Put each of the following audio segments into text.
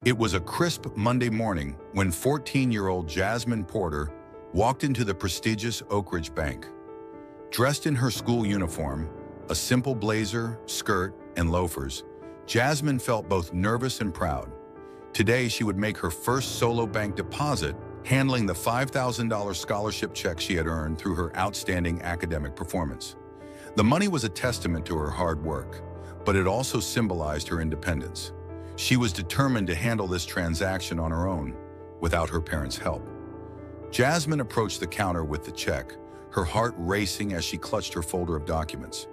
It was a crisp Monday morning when 14-year-old Jasmine Porter walked into the prestigious Oak Ridge Bank. Dressed in her school uniform, a simple blazer, skirt, and loafers, Jasmine felt both nervous and proud. Today, she would make her first solo bank deposit, handling the $5,000 scholarship check she had earned through her outstanding academic performance. The money was a testament to her hard work, but it also symbolized her independence. She was determined to handle this transaction on her own, without her parents' help. Jasmine approached the counter with the check, her heart racing as she clutched her folder of documents.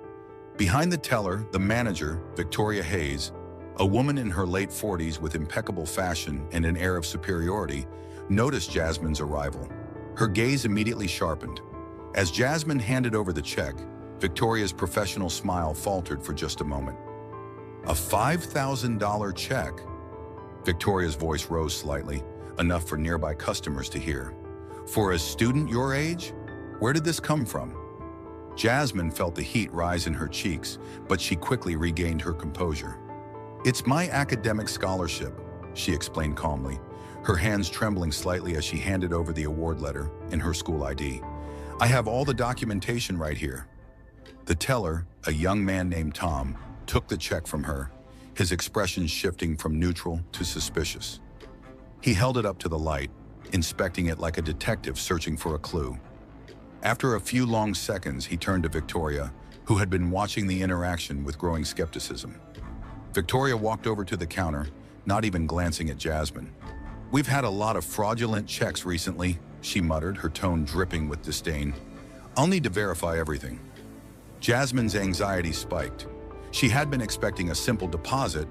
Behind the teller, the manager, Victoria Hayes, a woman in her late 40s with impeccable fashion and an air of superiority, noticed Jasmine's arrival. Her gaze immediately sharpened. As Jasmine handed over the check, Victoria's professional smile faltered for just a moment. A $5,000 check? Victoria's voice rose slightly, enough for nearby customers to hear. For a student your age? Where did this come from? Jasmine felt the heat rise in her cheeks, but she quickly regained her composure. It's my academic scholarship, she explained calmly, her hands trembling slightly as she handed over the award letter and her school ID. I have all the documentation right here. The teller, a young man named Tom, took the check from her, his expression shifting from neutral to suspicious. He held it up to the light, inspecting it like a detective searching for a clue. After a few long seconds, he turned to Victoria, who had been watching the interaction with growing skepticism. Victoria walked over to the counter, not even glancing at Jasmine. We've had a lot of fraudulent checks recently, she muttered, her tone dripping with disdain. I'll need to verify everything. Jasmine's anxiety spiked. She had been expecting a simple deposit,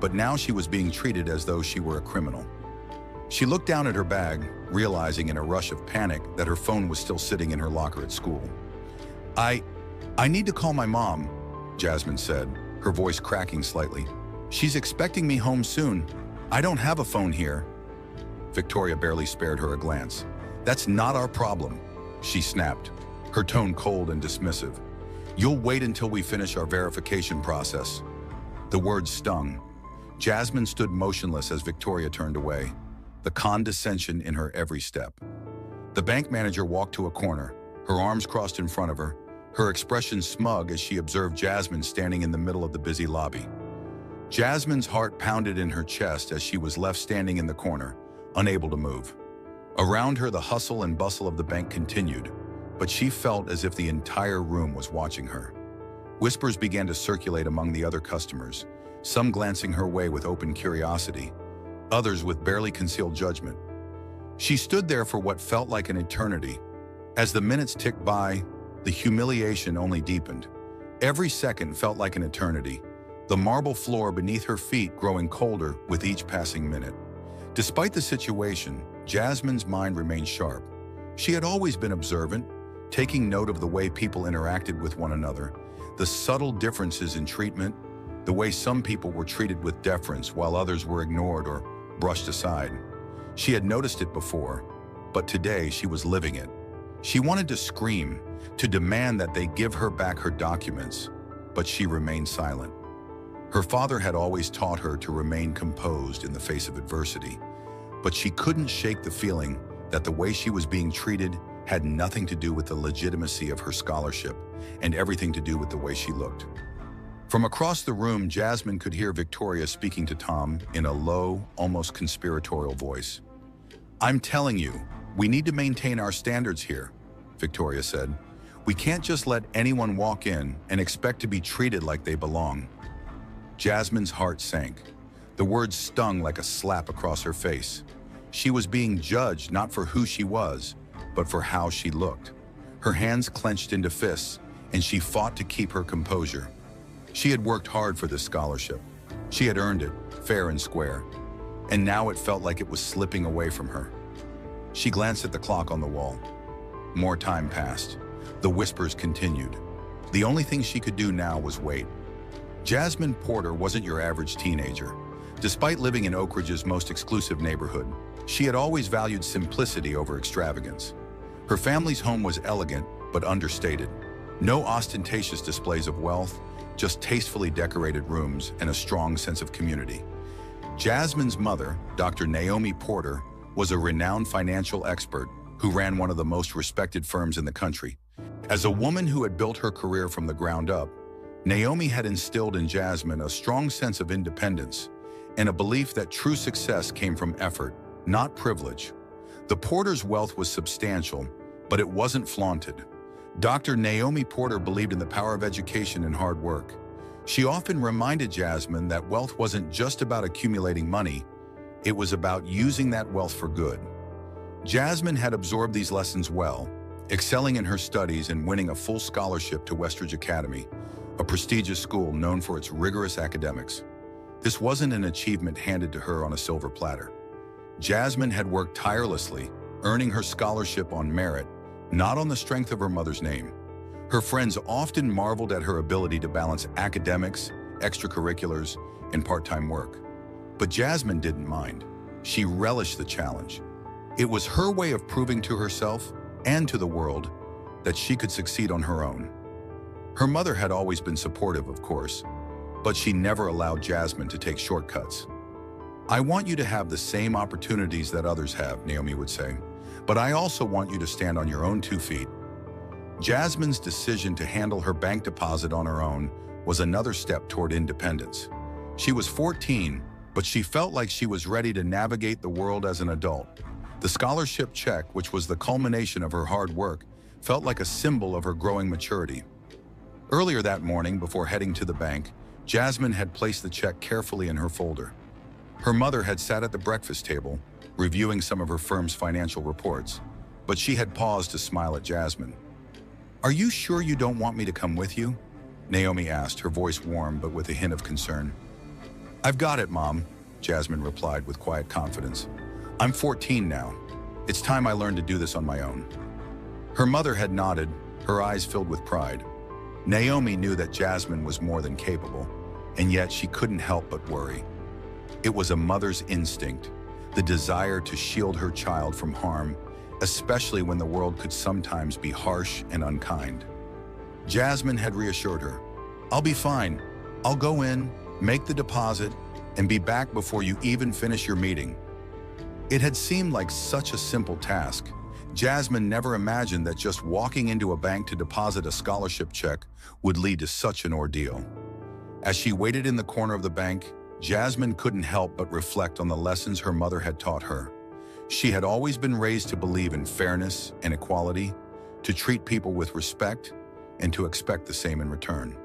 but now she was being treated as though she were a criminal. She looked down at her bag, realizing in a rush of panic that her phone was still sitting in her locker at school. I need to call my mom, Jasmine said, her voice cracking slightly. She's expecting me home soon. I don't have a phone here. Victoria barely spared her a glance. That's not our problem, she snapped, her tone cold and dismissive. You'll wait until we finish our verification process. The words stung. Jasmine stood motionless as Victoria turned away, the condescension in her every step. The bank manager walked to a corner, her arms crossed in front of her, her expression smug as she observed Jasmine standing in the middle of the busy lobby. Jasmine's heart pounded in her chest as she was left standing in the corner, unable to move. Around her, the hustle and bustle of the bank continued, but she felt as if the entire room was watching her. Whispers began to circulate among the other customers, some glancing her way with open curiosity, others with barely concealed judgment. She stood there for what felt like an eternity. As the minutes ticked by, the humiliation only deepened. Every second felt like an eternity, the marble floor beneath her feet growing colder with each passing minute. Despite the situation, Jasmine's mind remained sharp. She had always been observant, taking note of the way people interacted with one another, the subtle differences in treatment, the way some people were treated with deference while others were ignored or brushed aside. She had noticed it before, but today she was living it. She wanted to scream, to demand that they give her back her documents, but she remained silent. Her father had always taught her to remain composed in the face of adversity, but she couldn't shake the feeling that the way she was being treated had nothing to do with the legitimacy of her scholarship and everything to do with the way she looked. From across the room, Jasmine could hear Victoria speaking to Tom in a low, almost conspiratorial voice. I'm telling you, we need to maintain our standards here, Victoria said. We can't just let anyone walk in and expect to be treated like they belong. Jasmine's heart sank. The words stung like a slap across her face. She was being judged not for who she was, but for how she looked. Her hands clenched into fists, and she fought to keep her composure. She had worked hard for this scholarship. She had earned it, fair and square, and now it felt like it was slipping away from her. She glanced at the clock on the wall. More time passed. The whispers continued. The only thing she could do now was wait. Jasmine Porter wasn't your average teenager. Despite living in Oak Ridge's most exclusive neighborhood, she had always valued simplicity over extravagance. Her family's home was elegant but understated. No ostentatious displays of wealth, just tastefully decorated rooms and a strong sense of community. Jasmine's mother, Dr. Naomi Porter, was a renowned financial expert who ran one of the most respected firms in the country. As a woman who had built her career from the ground up, Naomi had instilled in Jasmine a strong sense of independence and a belief that true success came from effort, not privilege. The Porters' wealth was substantial, but it wasn't flaunted. Dr. Naomi Porter believed in the power of education and hard work. She often reminded Jasmine that wealth wasn't just about accumulating money, it was about using that wealth for good. Jasmine had absorbed these lessons well, excelling in her studies and winning a full scholarship to Westridge Academy, a prestigious school known for its rigorous academics. This wasn't an achievement handed to her on a silver platter. Jasmine had worked tirelessly, earning her scholarship on merit, not on the strength of her mother's name. Her friends often marveled at her ability to balance academics, extracurriculars, and part-time work. But Jasmine didn't mind. She relished the challenge. It was her way of proving to herself and to the world that she could succeed on her own. Her mother had always been supportive, of course, but she never allowed Jasmine to take shortcuts. "I want you to have the same opportunities that others have," Naomi would say, "but I also want you to stand on your own 2 feet." Jasmine's decision to handle her bank deposit on her own was another step toward independence. She was 14, but she felt like she was ready to navigate the world as an adult. The scholarship check, which was the culmination of her hard work, felt like a symbol of her growing maturity. Earlier that morning, before heading to the bank, Jasmine had placed the check carefully in her folder. Her mother had sat at the breakfast table, reviewing some of her firm's financial reports, but she had paused to smile at Jasmine. "Are you sure you don't want me to come with you?" Naomi asked, her voice warm but with a hint of concern. "I've got it, Mom," Jasmine replied with quiet confidence. "I'm 14 now. It's time I learned to do this on my own." Her mother had nodded, her eyes filled with pride. Naomi knew that Jasmine was more than capable, and yet she couldn't help but worry. It was a mother's instinct, the desire to shield her child from harm, especially when the world could sometimes be harsh and unkind. Jasmine had reassured her, "I'll be fine. I'll go in, make the deposit, and be back before you even finish your meeting." It had seemed like such a simple task. Jasmine never imagined that just walking into a bank to deposit a scholarship check would lead to such an ordeal. As she waited in the corner of the bank, Jasmine couldn't help but reflect on the lessons her mother had taught her. She had always been raised to believe in fairness and equality, to treat people with respect, and to expect the same in return.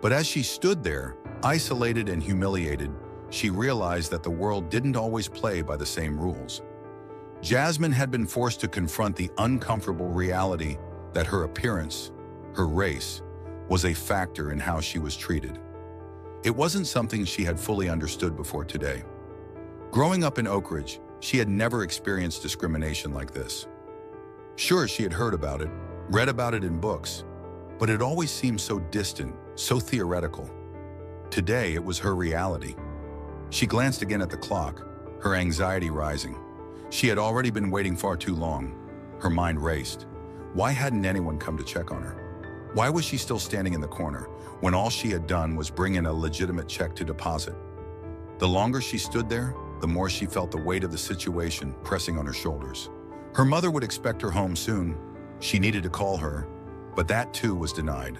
But as she stood there, isolated and humiliated, she realized that the world didn't always play by the same rules. Jasmine had been forced to confront the uncomfortable reality that her appearance, her race, was a factor in how she was treated. It wasn't something she had fully understood before today. Growing up in Oak Ridge, she had never experienced discrimination like this. Sure, she had heard about it, read about it in books, but it always seemed so distant, so theoretical. Today, it was her reality. She glanced again at the clock, her anxiety rising. She had already been waiting far too long. Her mind raced. Why hadn't anyone come to check on her? Why was she still standing in the corner when all she had done was bring in a legitimate check to deposit? The longer she stood there, the more she felt the weight of the situation pressing on her shoulders. Her mother would expect her home soon. She needed to call her, but that too was denied.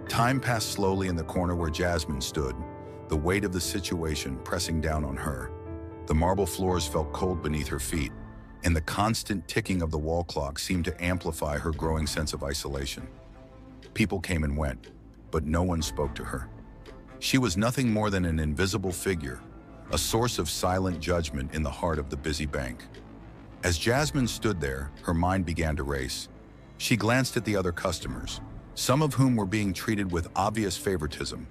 Time passed slowly in the corner where Jasmine stood, the weight of the situation pressing down on her. The marble floors felt cold beneath her feet, and the constant ticking of the wall clock seemed to amplify her growing sense of isolation. People came and went, but no one spoke to her. She was nothing more than an invisible figure, a source of silent judgment in the heart of the busy bank. As Jasmine stood there, her mind began to race. She glanced at the other customers, some of whom were being treated with obvious favoritism.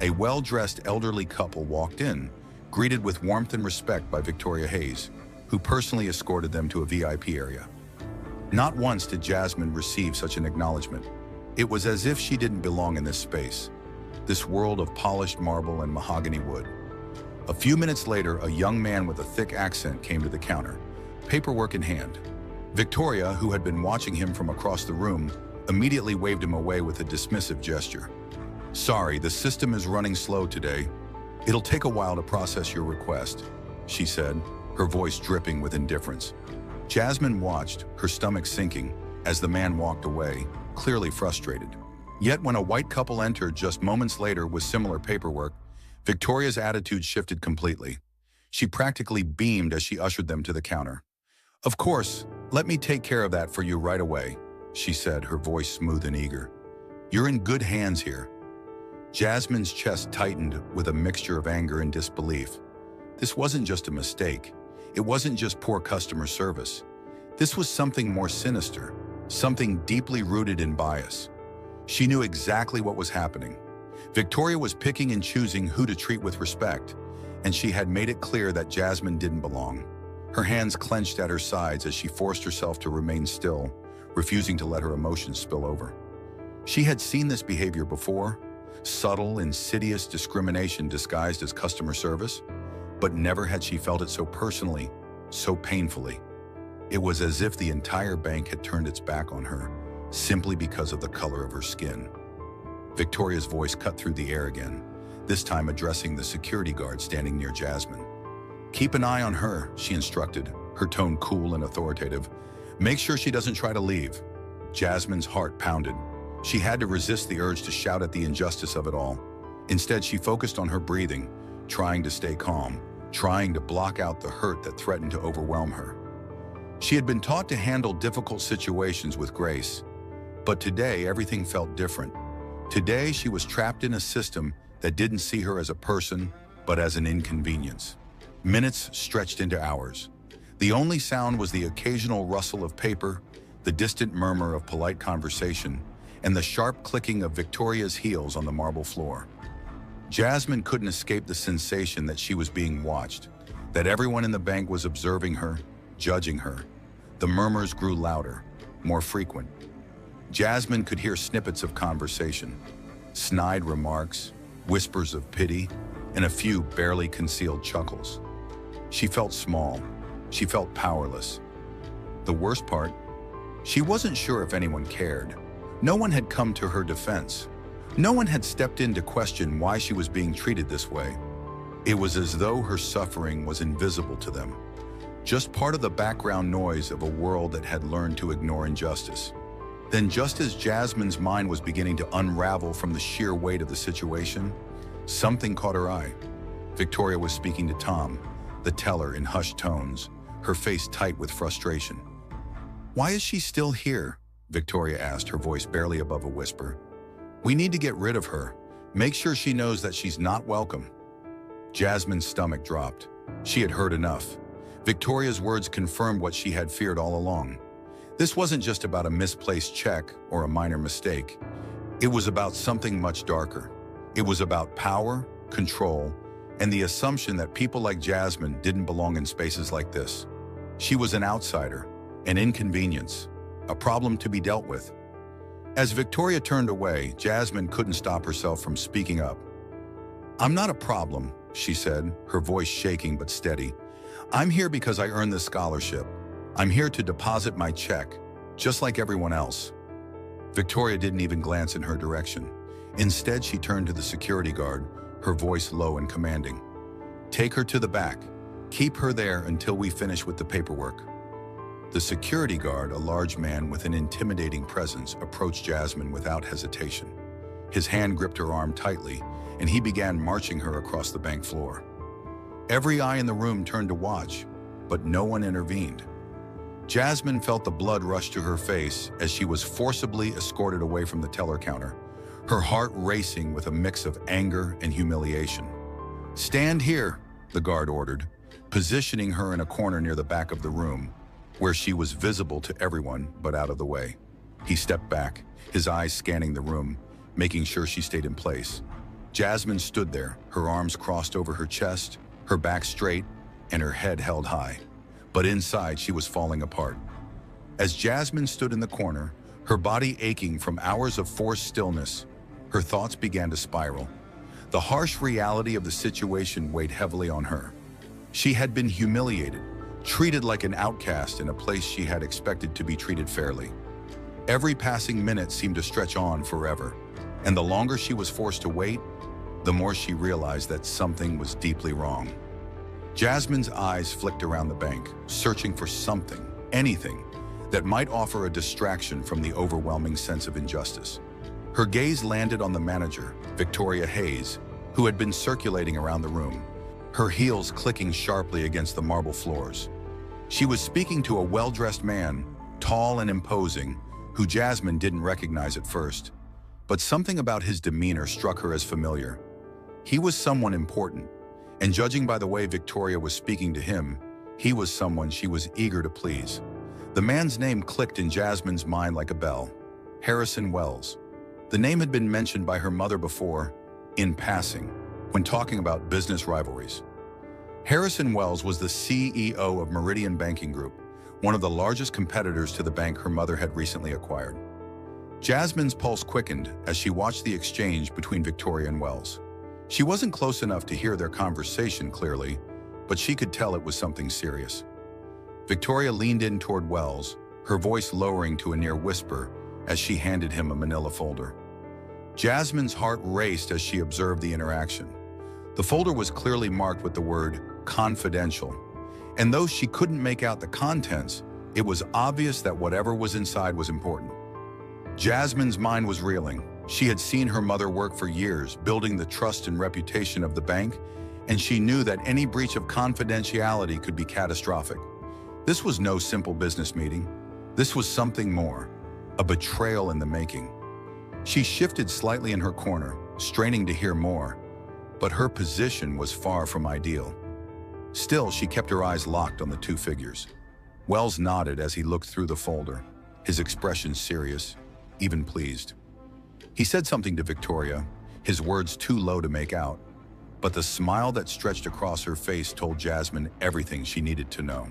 A well-dressed elderly couple walked in, greeted with warmth and respect by Victoria Hayes, who personally escorted them to a VIP area. Not once did Jasmine receive such an acknowledgement. It was as if she didn't belong in this space, this world of polished marble and mahogany wood. A few minutes later, a young man with a thick accent came to the counter, paperwork in hand. Victoria, who had been watching him from across the room, immediately waved him away with a dismissive gesture. "Sorry, the system is running slow today. "It'll take a while to process your request," she said, her voice dripping with indifference. Jasmine watched, her stomach sinking, as the man walked away, clearly frustrated. Yet when a white couple entered just moments later with similar paperwork, Victoria's attitude shifted completely. She practically beamed as she ushered them to the counter. "Of course, let me take care of that for you right away," she said, her voice smooth and eager. "You're in good hands here." Jasmine's chest tightened with a mixture of anger and disbelief. This wasn't just a mistake. It wasn't just poor customer service. This was something more sinister, something deeply rooted in bias. She knew exactly what was happening. Victoria was picking and choosing who to treat with respect, and she had made it clear that Jasmine didn't belong. Her hands clenched at her sides as she forced herself to remain still, refusing to let her emotions spill over. She had seen this behavior before, subtle, insidious discrimination disguised as customer service, but never had she felt it so personally, so painfully. It was as if the entire bank had turned its back on her, simply because of the color of her skin. Victoria's voice cut through the air again, this time addressing the security guard standing near Jasmine. "Keep an eye on her," she instructed, her tone cool and authoritative. "Make sure she doesn't try to leave." Jasmine's heart pounded. She had to resist the urge to shout at the injustice of it all. Instead, she focused on her breathing, trying to stay calm, trying to block out the hurt that threatened to overwhelm her. She had been taught to handle difficult situations with grace, but today everything felt different. Today she was trapped in a system that didn't see her as a person, but as an inconvenience. Minutes stretched into hours. The only sound was the occasional rustle of paper, the distant murmur of polite conversation, and the sharp clicking of Victoria's heels on the marble floor. Jasmine couldn't escape the sensation that she was being watched, that everyone in the bank was observing her, judging her. The murmurs grew louder, more frequent. Jasmine could hear snippets of conversation, snide remarks, whispers of pity, and a few barely concealed chuckles. She felt small. She felt powerless. The worst part, she wasn't sure if anyone cared. No one had come to her defense. No one had stepped in to question why she was being treated this way. It was as though her suffering was invisible to them, just part of the background noise of a world that had learned to ignore injustice. Then, just as Jasmine's mind was beginning to unravel from the sheer weight of the situation, something caught her eye. Victoria was speaking to Tom, the teller, in hushed tones, her face tight with frustration. "Why is she still here?" Victoria asked, her voice barely above a whisper. "We need to get rid of her. Make sure she knows that she's not welcome." Jasmine's stomach dropped. She had heard enough. Victoria's words confirmed what she had feared all along. This wasn't just about a misplaced check or a minor mistake. It was about something much darker. It was about power, control, and the assumption that people like Jasmine didn't belong in spaces like this. She was an outsider, an inconvenience, a problem to be dealt with. As Victoria turned away, Jasmine couldn't stop herself from speaking up. "I'm not a problem," she said, her voice shaking but steady. "I'm here because I earned this scholarship. I'm here to deposit my check, just like everyone else." Victoria didn't even glance in her direction. Instead, she turned to the security guard, her voice low and commanding. "Take her to the back. Keep her there until we finish with the paperwork." The security guard, a large man with an intimidating presence, approached Jasmine without hesitation. His hand gripped her arm tightly, and he began marching her across the bank floor. Every eye in the room turned to watch, but no one intervened. Jasmine felt the blood rush to her face as she was forcibly escorted away from the teller counter, her heart racing with a mix of anger and humiliation. "Stand here," the guard ordered, positioning her in a corner near the back of the room, where she was visible to everyone but out of the way. He stepped back, his eyes scanning the room, making sure she stayed in place. Jasmine stood there, her arms crossed over her chest, her back straight, and her head held high. But inside, she was falling apart. As Jasmine stood in the corner, her body aching from hours of forced stillness, her thoughts began to spiral. The harsh reality of the situation weighed heavily on her. She had been humiliated, treated like an outcast in a place she had expected to be treated fairly. Every passing minute seemed to stretch on forever, and the longer she was forced to wait, the more she realized that something was deeply wrong. Jasmine's eyes flicked around the bank, searching for something, anything, that might offer a distraction from the overwhelming sense of injustice. Her gaze landed on the manager, Victoria Hayes, who had been circulating around the room, her heels clicking sharply against the marble floors. She was speaking to a well-dressed man, tall and imposing, who Jasmine didn't recognize at first. But something about his demeanor struck her as familiar. He was someone important, and judging by the way Victoria was speaking to him, he was someone she was eager to please. The man's name clicked in Jasmine's mind like a bell. Harrison Wells. The name had been mentioned by her mother before, in passing, when talking about business rivalries. Harrison Wells was the CEO of Meridian Banking Group, one of the largest competitors to the bank her mother had recently acquired. Jasmine's pulse quickened as she watched the exchange between Victoria and Wells. She wasn't close enough to hear their conversation clearly, but she could tell it was something serious. Victoria leaned in toward Wells, her voice lowering to a near whisper as she handed him a manila folder. Jasmine's heart raced as she observed the interaction. The folder was clearly marked with the word confidential, and though she couldn't make out the contents, it was obvious that whatever was inside was important. Jasmine's mind was reeling. She had seen her mother work for years, building the trust and reputation of the bank, and she knew that any breach of confidentiality could be catastrophic. This was no simple business meeting. This was something more, a betrayal in the making. She shifted slightly in her corner, straining to hear more, but her position was far from ideal. Still, she kept her eyes locked on the two figures. Wells nodded as he looked through the folder, his expression serious, even pleased. He said something to Victoria, his words too low to make out, but the smile that stretched across her face told Jasmine everything she needed to know.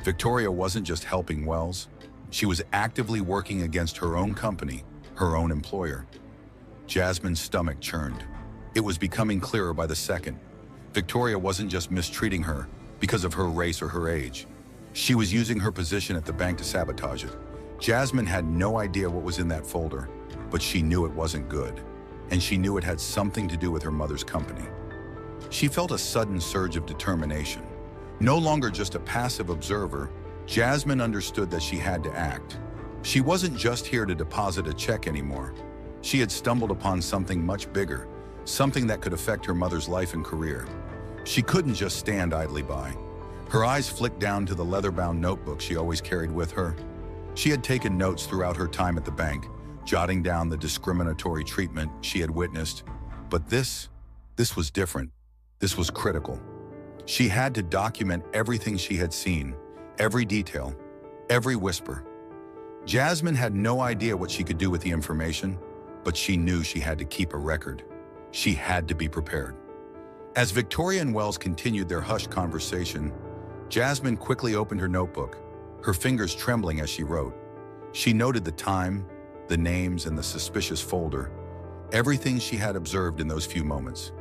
Victoria wasn't just helping Wells, she was actively working against her own company, her own employer. Jasmine's stomach churned. It was becoming clearer by the second. Victoria wasn't just mistreating her because of her race or her age. She was using her position at the bank to sabotage it. Jasmine had no idea what was in that folder, but she knew it wasn't good, and she knew it had something to do with her mother's company. She felt a sudden surge of determination. No longer just a passive observer, Jasmine understood that she had to act. She wasn't just here to deposit a check anymore. She had stumbled upon something much bigger, something that could affect her mother's life and career. She couldn't just stand idly by. Her eyes flicked down to the leather-bound notebook she always carried with her. She had taken notes throughout her time at the bank, jotting down the discriminatory treatment she had witnessed. But this was different. This was critical. She had to document everything she had seen, every detail, every whisper. Jasmine had no idea what she could do with the information, but she knew she had to keep a record. She had to be prepared. As Victoria and Wells continued their hushed conversation, Jasmine quickly opened her notebook, her fingers trembling as she wrote. She noted the time, the names, and the suspicious folder, everything she had observed in those few moments.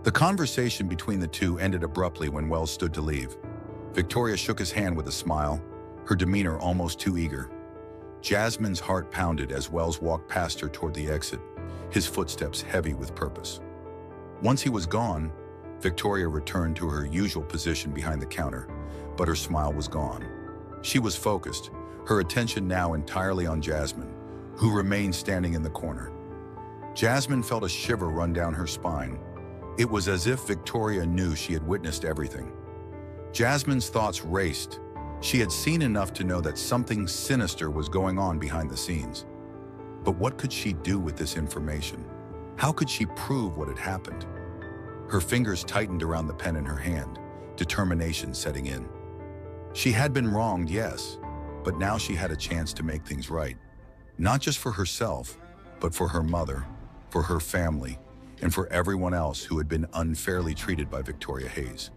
The conversation between the two ended abruptly when Wells stood to leave. Victoria shook his hand with a smile, her demeanor almost too eager. Jasmine's heart pounded as Wells walked past her toward the exit, his footsteps heavy with purpose. Once he was gone, Victoria returned to her usual position behind the counter, but her smile was gone. She was focused, her attention now entirely on Jasmine, who remained standing in the corner. Jasmine felt a shiver run down her spine. It was as if Victoria knew she had witnessed everything. Jasmine's thoughts raced. She had seen enough to know that something sinister was going on behind the scenes. But what could she do with this information? How could she prove what had happened? Her fingers tightened around the pen in her hand, determination setting in. She had been wronged, yes, but now she had a chance to make things right. Not just for herself, but for her mother, for her family, and for everyone else who had been unfairly treated by Victoria Hayes.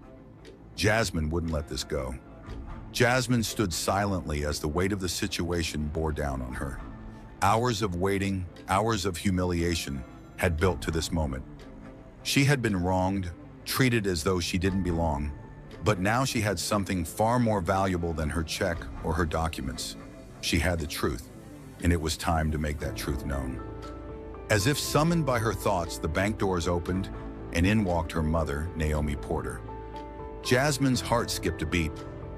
Jasmine wouldn't let this go. Jasmine stood silently as the weight of the situation bore down on her. Hours of waiting, hours of humiliation had built to this moment. She had been wronged, treated as though she didn't belong, but now she had something far more valuable than her check or her documents. She had the truth, and it was time to make that truth known. As if summoned by her thoughts, the bank doors opened, and in walked her mother, Naomi Porter. Jasmine's heart skipped a beat.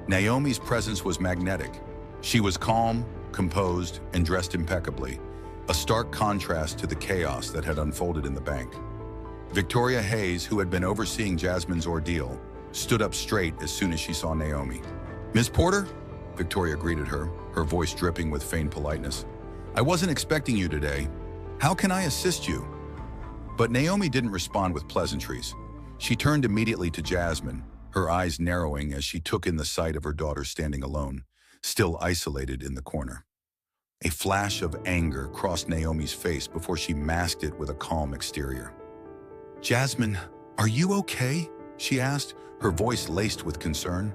Naomi's presence was magnetic. She was calm, composed, and dressed impeccably, a stark contrast to the chaos that had unfolded in the bank. Victoria Hayes, who had been overseeing Jasmine's ordeal, stood up straight as soon as she saw Naomi. "Miss Porter?" Victoria greeted her, her voice dripping with feigned politeness. "I wasn't expecting you today. How can I assist you?" But Naomi didn't respond with pleasantries. She turned immediately to Jasmine, her eyes narrowing as she took in the sight of her daughter standing alone, still isolated in the corner. A flash of anger crossed Naomi's face before she masked it with a calm exterior. "Jasmine, are you okay?" she asked, her voice laced with concern.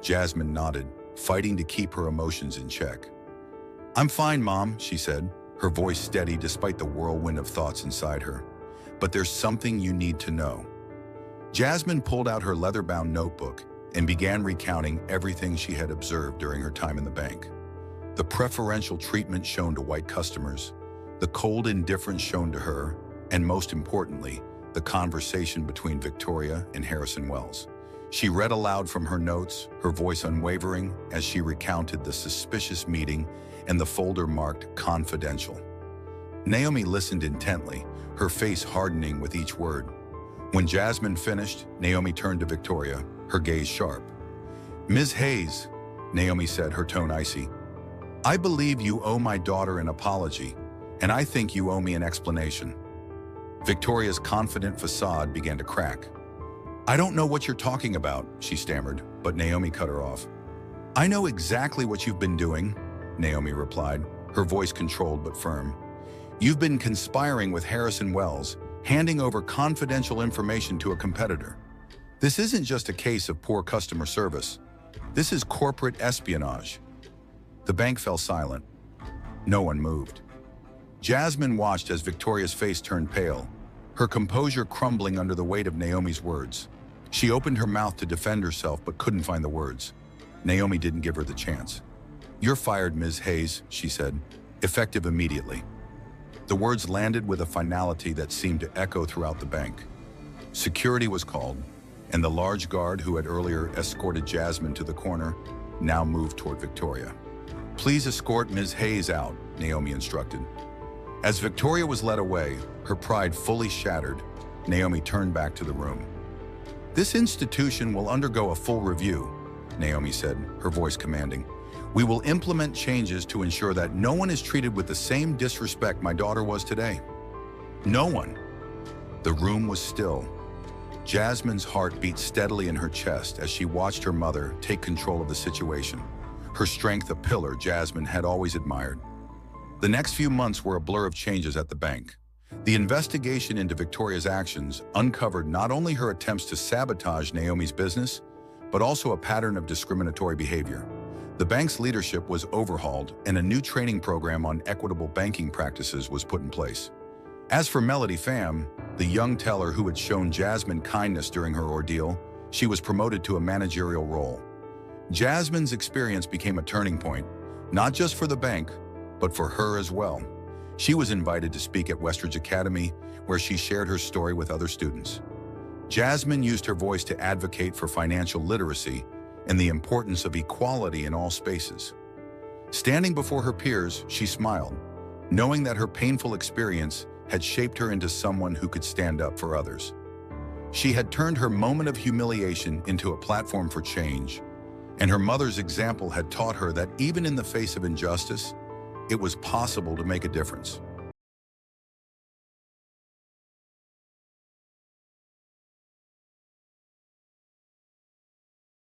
Jasmine nodded, fighting to keep her emotions in check. "I'm fine, Mom," she said, her voice steady despite the whirlwind of thoughts inside her. "But there's something you need to know." Jasmine pulled out her leather-bound notebook and began recounting everything she had observed during her time in the bank. The preferential treatment shown to white customers, the cold indifference shown to her, and most importantly, the conversation between Victoria and Harrison Wells. She read aloud from her notes, her voice unwavering, as she recounted the suspicious meeting and the folder marked confidential. Naomi listened intently, her face hardening with each word. When Jasmine finished, Naomi turned to Victoria, her gaze sharp. "Ms. Hayes," Naomi said, her tone icy, "I believe you owe my daughter an apology, and I think you owe me an explanation." Victoria's confident facade began to crack. "I don't know what you're talking about," she stammered, but Naomi cut her off. "I know exactly what you've been doing," Naomi replied, her voice controlled but firm. "You've been conspiring with Harrison Wells, handing over confidential information to a competitor. This isn't just a case of poor customer service. This is corporate espionage." The bank fell silent. No one moved. Jasmine watched as Victoria's face turned pale, her composure crumbling under the weight of Naomi's words. She opened her mouth to defend herself but couldn't find the words. Naomi didn't give her the chance. "You're fired, Ms. Hayes," she said, "effective immediately." The words landed with a finality that seemed to echo throughout the bank. Security was called, and the large guard who had earlier escorted Jasmine to the corner now moved toward Victoria. "Please escort Ms. Hayes out," Naomi instructed. As Victoria was led away, her pride fully shattered, Naomi turned back to the room. "This institution will undergo a full review," Naomi said, her voice commanding. "We will implement changes to ensure that no one is treated with the same disrespect my daughter was today." No one. The room was still. Jasmine's heart beat steadily in her chest as she watched her mother take control of the situation, her strength a pillar Jasmine had always admired. The next few months were a blur of changes at the bank. The investigation into Victoria's actions uncovered not only her attempts to sabotage Naomi's business, but also a pattern of discriminatory behavior. The bank's leadership was overhauled, and a new training program on equitable banking practices was put in place. As for Melody Pham, the young teller who had shown Jasmine kindness during her ordeal, she was promoted to a managerial role. Jasmine's experience became a turning point, not just for the bank, but for her as well. She was invited to speak at Westridge Academy, where she shared her story with other students. Jasmine used her voice to advocate for financial literacy and the importance of equality in all spaces. Standing before her peers, she smiled, knowing that her painful experience had shaped her into someone who could stand up for others. She had turned her moment of humiliation into a platform for change, and her mother's example had taught her that even in the face of injustice, it was possible to make a difference.